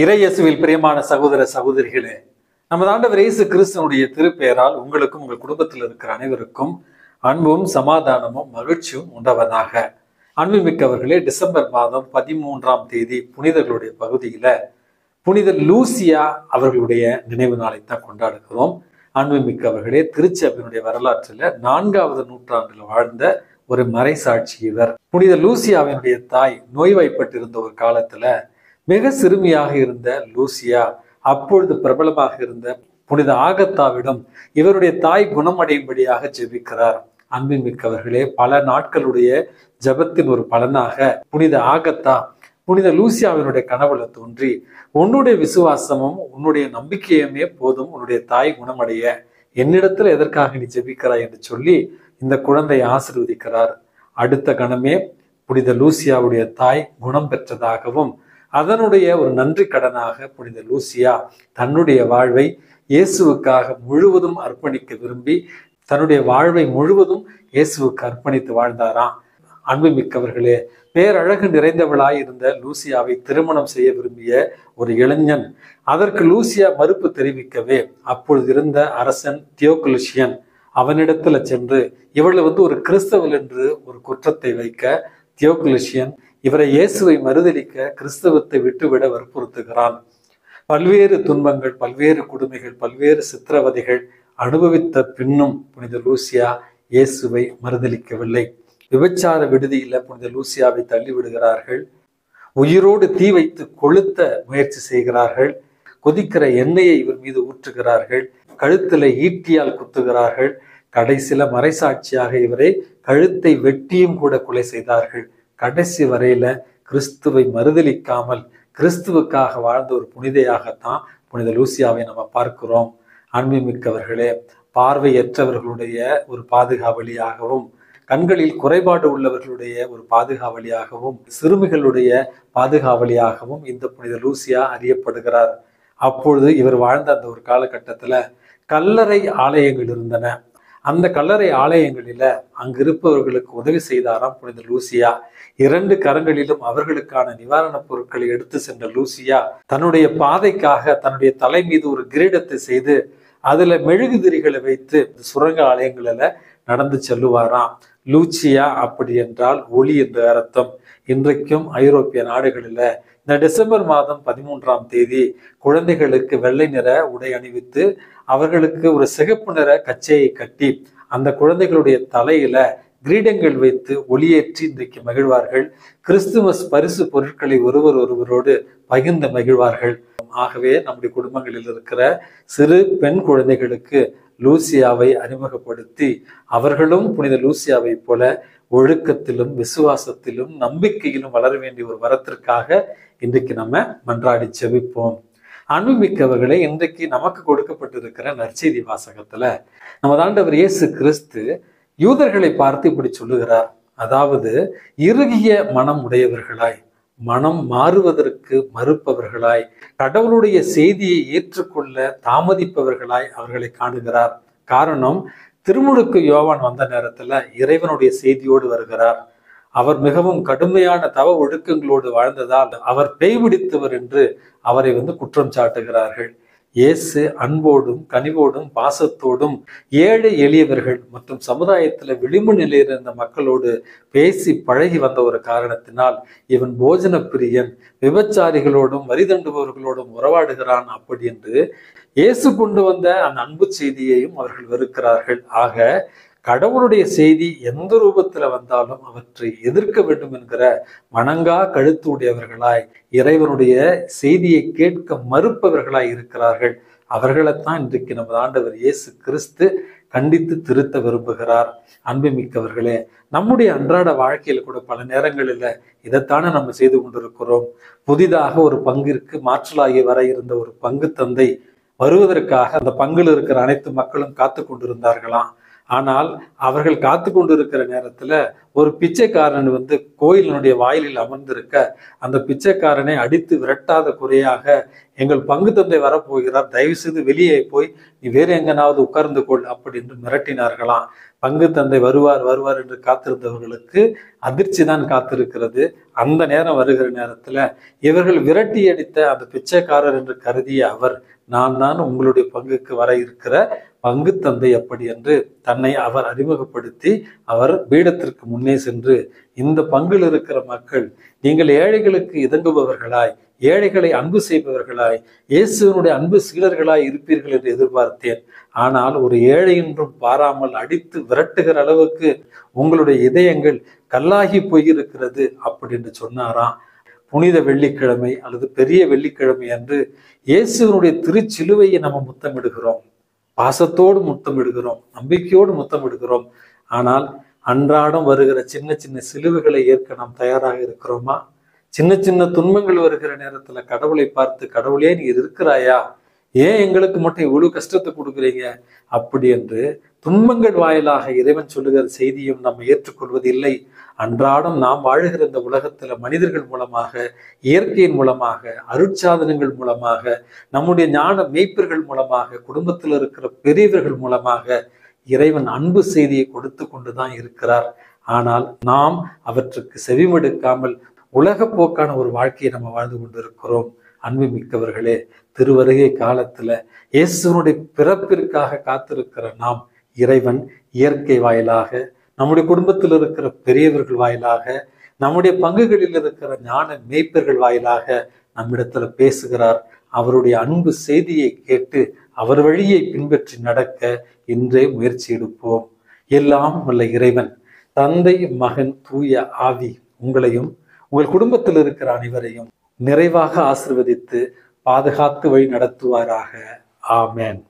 இறையேசுவில் பிரியமான சகோதர சகோதரிகளே, நமது ஆண்டவர் இயேசு கிறிஸ்துவனுடைய திருப்பெயரால் உங்களுக்கும் உங்கள் குடும்பத்தில் இருக்கிற அனைவருக்கும் அன்பும் சமாதானமும் மகிழ்ச்சியும் உண்டவதாக. அன்புமிக்கவர்களே, டிசம்பர் மாதம் 13ஆம் தேதி புனிதர்களுடைய பகுதியில புனித லூசியா அவர்களுடைய நினைவு நாளைத்தான் கொண்டாடுகிறோம். அன்புமிக்கவர்களே, திருச்சபையினுடைய வரலாற்றில் 4வது நூற்றாண்டில் வாழ்ந்த ஒரு மறைசாட்சி இவர். புனித லூசியாவினுடைய தாய் நோய்வாய்ப்பட்டிருந்த ஒரு காலத்துல மிக சிறுமியாக இருந்த லூசியா அப்பொழுது பிரபலமாக இருந்த புனித ஆகத்தாவிடம் இவருடைய தாய் குணமடையும்படியாக ஜெபிக்கிறார். அன்பின்மிக்கவர்களே, பல நாட்களுடைய ஜெபத்தின் ஒரு பலனாக புனித ஆகத்தா புனித லூசியாவினுடைய கனவுல தோன்றி, உன்னுடைய விசுவாசமும் உன்னுடைய நம்பிக்கையுமே போதும் உன்னுடைய தாய் குணமடைய, என்னிடத்துல எதற்காக நீ ஜெபிக்கிறாய் என்று சொல்லி இந்த குழந்தையை ஆசீர்வதிக்கிறார். அடுத்த கணமே புனித லூசியாவுடைய தாய் குணம் பெற்றதாகவும் அதனுடைய ஒரு நன்றி கடனாக புனித லூசியா தன்னுடைய வாழ்வை இயேசுவுக்காக முழுவதும் அர்ப்பணிக்க விரும்பி தன்னுடைய வாழ்வை முழுவதும் இயேசுவுக்கு அர்ப்பணித்து வாழ்ந்தாராம். அன்புமிக்கவர்களே, பேரழகு நிறைந்தவளாய் இருந்த லூசியாவை திருமணம் செய்ய விரும்பிய ஒரு இளைஞன் அதற்கு லூசியா மறுப்பு தெரிவிக்கவே அப்பொழுது இருந்த அரசன் தியோக்லசியன் அவனிடத்துல சென்று இவளை ஒரு கிறிஸ்தவள் என்று ஒரு குற்றத்தை வைக்க தியோக்லசியன் இவரை இயேசுவை மறுதலிக்க கிறிஸ்தவத்தை விட்டுவிட வற்புறுத்துகிறான். பல்வேறு துன்பங்கள், பல்வேறு கொடுமைகள், பல்வேறு சித்திரவதைகள் அனுபவித்த பின்னும் புனித லூசியா இயேசுவை மறுதலிக்கவில்லை. விபச்சார விடுதியில புனித லூசியாவை தள்ளி விடுகிறார்கள். உயிரோடு தீ வைத்து கொளுத்த முயற்சி செய்கிறார்கள். கொதிக்கிற எண்ணெயை இவர் மீது ஊற்றுகிறார்கள். கழுத்துல ஈட்டியால் குத்துகிறார்கள். கடைசியில மறைசாட்சியாக இவரை கழுத்தை வெட்டியும் கூட கொலை செய்தார்கள். கடைசி வரையில கிறிஸ்துவை மறுதலிக்காமல் கிறிஸ்துவுக்காக வாழ்ந்த ஒரு புனிதையாகத்தான் புனித லூசியாவை நம்ம பார்க்கிறோம். அன்புமிக்கவர்களே, பார்வையற்றவர்களுடைய ஒரு பாதுகாவலியாகவும் கண்களில் குறைபாடு உள்ளவர்களுடைய ஒரு பாதுகாவலியாகவும் சிறுமிகளுடைய பாதுகாவலியாகவும் இந்த புனித லூசியா அறியப்படுகிறார். அப்பொழுது இவர் வாழ்ந்த அந்த ஒரு காலகட்டத்துல கல்லறை ஆலயங்கள் இருந்தன. அந்த கல்லறை ஆலயங்களில அங்கிருப்பவர்களுக்கு உதவி செய்தாராம் புனித லூசியா. 2 கரங்களிலும் அவர்களுக்கான நிவாரணப் பொருட்களை எடுத்து சென்ற லூசியா தன்னுடைய பாதைக்காக தன்னுடைய தலை மீது ஒரு கிரீடத்தை செய்து அதுல மெழுகுதிரிகளை வைத்து சுரங்க ஆலயங்களில நடந்து செல்லுவாராம். லூசியா அப்படி என்றால் ஒளி என்ற அர்த்தம். இன்றைக்கும் ஐரோப்பிய நாடுகளில இந்த டிசம்பர் மாதம் 13ஆம் தேதி குழந்தைகளுக்கு வெள்ளை நிற உடை அணிவித்து அவர்களுக்கு ஒரு சிகப்பு நிற கச்சையை கட்டி அந்த குழந்தைகளுடைய தலையில கிரீடங்கள் வைத்து ஒளியேற்றி இன்றைக்கு மகிழ்வார்கள். கிறிஸ்துமஸ் பரிசு பொருட்களை ஒருவரோடு பகிர்ந்து மகிழ்வார்கள். ஆகவே நம்முடைய குடும்பங்களில் இருக்கிற சிறு பெண் குழந்தைகளுக்கு லூசியாவை அறிமுகப்படுத்தி அவர்களும் புனித லூசியாவை போல ஒழுக்கத்திலும் விசுவாசத்திலும் நம்பிக்கையிலும் வளர வேண்டிய ஒரு வரத்திற்காக இன்றைக்கு நம்ம மன்றாடி ஜெபிப்போம். அன்புமிக்கவர்களே, இன்றைக்கு நமக்கு கொடுக்கப்பட்டிருக்கிற நற்செய்தி வாசகத்துல நமது ஆண்டவர் இயேசு கிறிஸ்து யூதர்களை பார்த்து இப்படி சொல்லுகிறார். அதாவது, இறுகிய மனம் உடையவர்களாய், மனம் மாறுவதற்கு மறுப்பவர்களாய், கடவுளுடைய செய்தியை ஏற்றுக்கொள்ள தாமதிப்பவர்களாய் அவர்களை காணுகிறார். காரணம், திருமுழுக்கு யோவான் வந்த நேரத்துல இறைவனுடைய செய்தியோடு வருகிறார். அவர் மிகவும் கடுமையான தவ ஒழுக்கங்களோடு வாழ்ந்ததால் அவர் பேய் பிடித்தவர் என்று அவரை குற்றம் சாட்டுகிறார்கள். இயேசு அன்போடும் கனிவோடும் பாசத்தோடும் ஏழை எளியவர்கள் மற்றும் சமுதாயத்துல விளிம்பு நிலையில் இருந்த மக்களோடு பேசி பழகி வந்த ஒரு காரணத்தினால் இவன் போஜன பிரியன், விபச்சாரிகளோடும் வரி தண்டுபவர்களோடும் உறவாடுகிறான் அப்படி என்று இயேசு கொண்டு வந்த அந்த அன்பு செய்தியையும் அவர்கள் வெறுக்கிறார்கள். ஆக கடவுளுடைய செய்தி எந்த ரூபத்துல வந்தாலும் அவற்றை எதிர்க்க வேண்டும் என்கிற வணங்கா கழுத்து உடையவர்களாய், இறைவனுடைய செய்தியை கேட்க மறுப்பவர்களாய் இருக்கிறார்கள். அவர்களைத்தான் இன்றைக்கு நமது ஆண்டவர் இயேசு கிறிஸ்து கண்டித்து திருத்த விரும்புகிறார். அன்புமிக்கவர்களே, நம்முடைய அன்றாட வாழ்க்கையில கூட பல நேரங்களில் இதைத்தானே நம்ம செய்து கொண்டிருக்கிறோம். புதிதாக ஒரு பங்கிற்கு மாற்றலாகி வர இருந்த ஒரு பங்கு தந்தை வருவதற்காக அந்த பங்கில் இருக்கிற அனைத்து மக்களும் காத்து கொண்டிருந்தார்களாம். ஆனால் அவர்கள் காத்து கொண்டிருக்கிற நேரத்துல ஒரு பிச்சைக்காரன் கோயிலினுடைய வாயிலில் அமர்ந்திருக்க, அந்த பிச்சைக்காரனை அடித்து விரட்டாத குறையாக, எங்கள் பங்கு தந்தை வரப்போகிறார், தயவு செய்து வெளியே போய் நீ வேறு எங்கனாவது உட்கார்ந்து கொள் அப்படி என்று மிரட்டினார்களாம். பங்கு தந்தை வருவார் வருவார் என்று காத்திருந்தவர்களுக்கு அதிர்ச்சி தான் காத்திருக்கிறது. அந்த நேரம் வருகிற நேரத்துல இவர்கள் விரட்டி அடித்த அந்த பிச்சைக்காரர் என்று கருதிய அவர், நான் தான் உங்களுடைய பங்குக்கு வர இருக்கிற பங்கு தந்தை அப்படி என்று தன்னை அவர் அறிமுகப்படுத்தி அவர் பீடத்திற்கு முன்னே சென்று, இந்த பங்கில் இருக்கிற மக்கள் நீங்கள் ஏழைகளுக்கு இதங்குபவர்களாய், ஏழைகளை அன்பு செய்பவர்களாய், இயேசுவினுடைய அன்பு சீடர்களாய் இருப்பீர்கள் என்று எதிர்பார்த்தேன். ஆனால் ஒரு ஏழை என்றும் பாராமல் அடித்து விரட்டுகிற அளவுக்கு உங்களுடைய இதயங்கள் கல்லாகி போயிருக்கிறது அப்படி என்று சொன்னாராம். புனித வெள்ளிக்கிழமை அல்லது பெரிய வெள்ளிக்கிழமை அன்று இயேசுவினுடைய திருச்சிலுவையை நம்ம முத்தமிடுகிறோம், பாசத்தோடு முத்தமிடுகிறோம், நம்பிக்கையோடு முத்தமிடுகிறோம். ஆனால் அன்றாடம் வருகிற சின்ன சின்ன சிலுவைகளை ஏற்க நாம் தயாராக இருக்கிறோமா? சின்ன சின்ன துன்பங்கள் வருகிற நேரத்துல கடவுளை பார்த்து, கடவுளே நீ இருக்கிறாயா, ஏன் எங்களுக்கு மட்டும் இவ்வளவு கஷ்டத்தை கொடுக்குறீங்க அப்படி என்று துன்பங்கள் வாயிலாக இறைவன் சொல்லுகிற செய்தியும் நம்ம ஏற்றுக்கொள்வது இல்லை. அன்றாடம் நாம் வாழுகிற இந்த உலகத்துல மனிதர்கள் மூலமாக, இயற்கையின் மூலமாக, அருட்சாதனங்கள் மூலமாக, நம்முடைய ஞான மேய்ப்பர்கள் மூலமாக, குடும்பத்தில் இருக்கிற பெரியவர்கள் மூலமாக இறைவன் அன்பு செய்தியை கொடுத்து கொண்டுதான் இருக்கிறார். ஆனால் நாம் அவற்றுக்கு செவிமடுக்காமல் உலக போக்கான ஒரு வாழ்க்கையை நம்ம வாழ்ந்து கொண்டிருக்கிறோம். அன்பு மிக்கவர்களே, திருவருகை காலத்துல இயேசுனுடைய பிறப்பிற்காக காத்திருக்கிற நாம், இறைவன் இயற்கை வாயிலாக, நம்முடைய குடும்பத்தில் இருக்கிற பெரியவர்கள் வாயிலாக, நம்முடைய பங்குகளில் இருக்கிற ஞான மேய்ப்பர்கள் வாயிலாக நம்மிடத்துல பேசுகிறார். அவருடைய அன்பு செய்தியை கேட்டு அவர் வழியை பின்பற்றி நடக்க இன்றே முயற்சி எடுப்போம். எல்லாம் வல்ல இறைவன் தந்தை, மகன், தூய ஆவி உங்களையும் உங்கள் குடும்பத்தில் இருக்கிற அனைவரையும் நிறைவாக ஆசீர்வதித்து பாதுகாத்து வழி நடத்துவாராக. ஆமென்.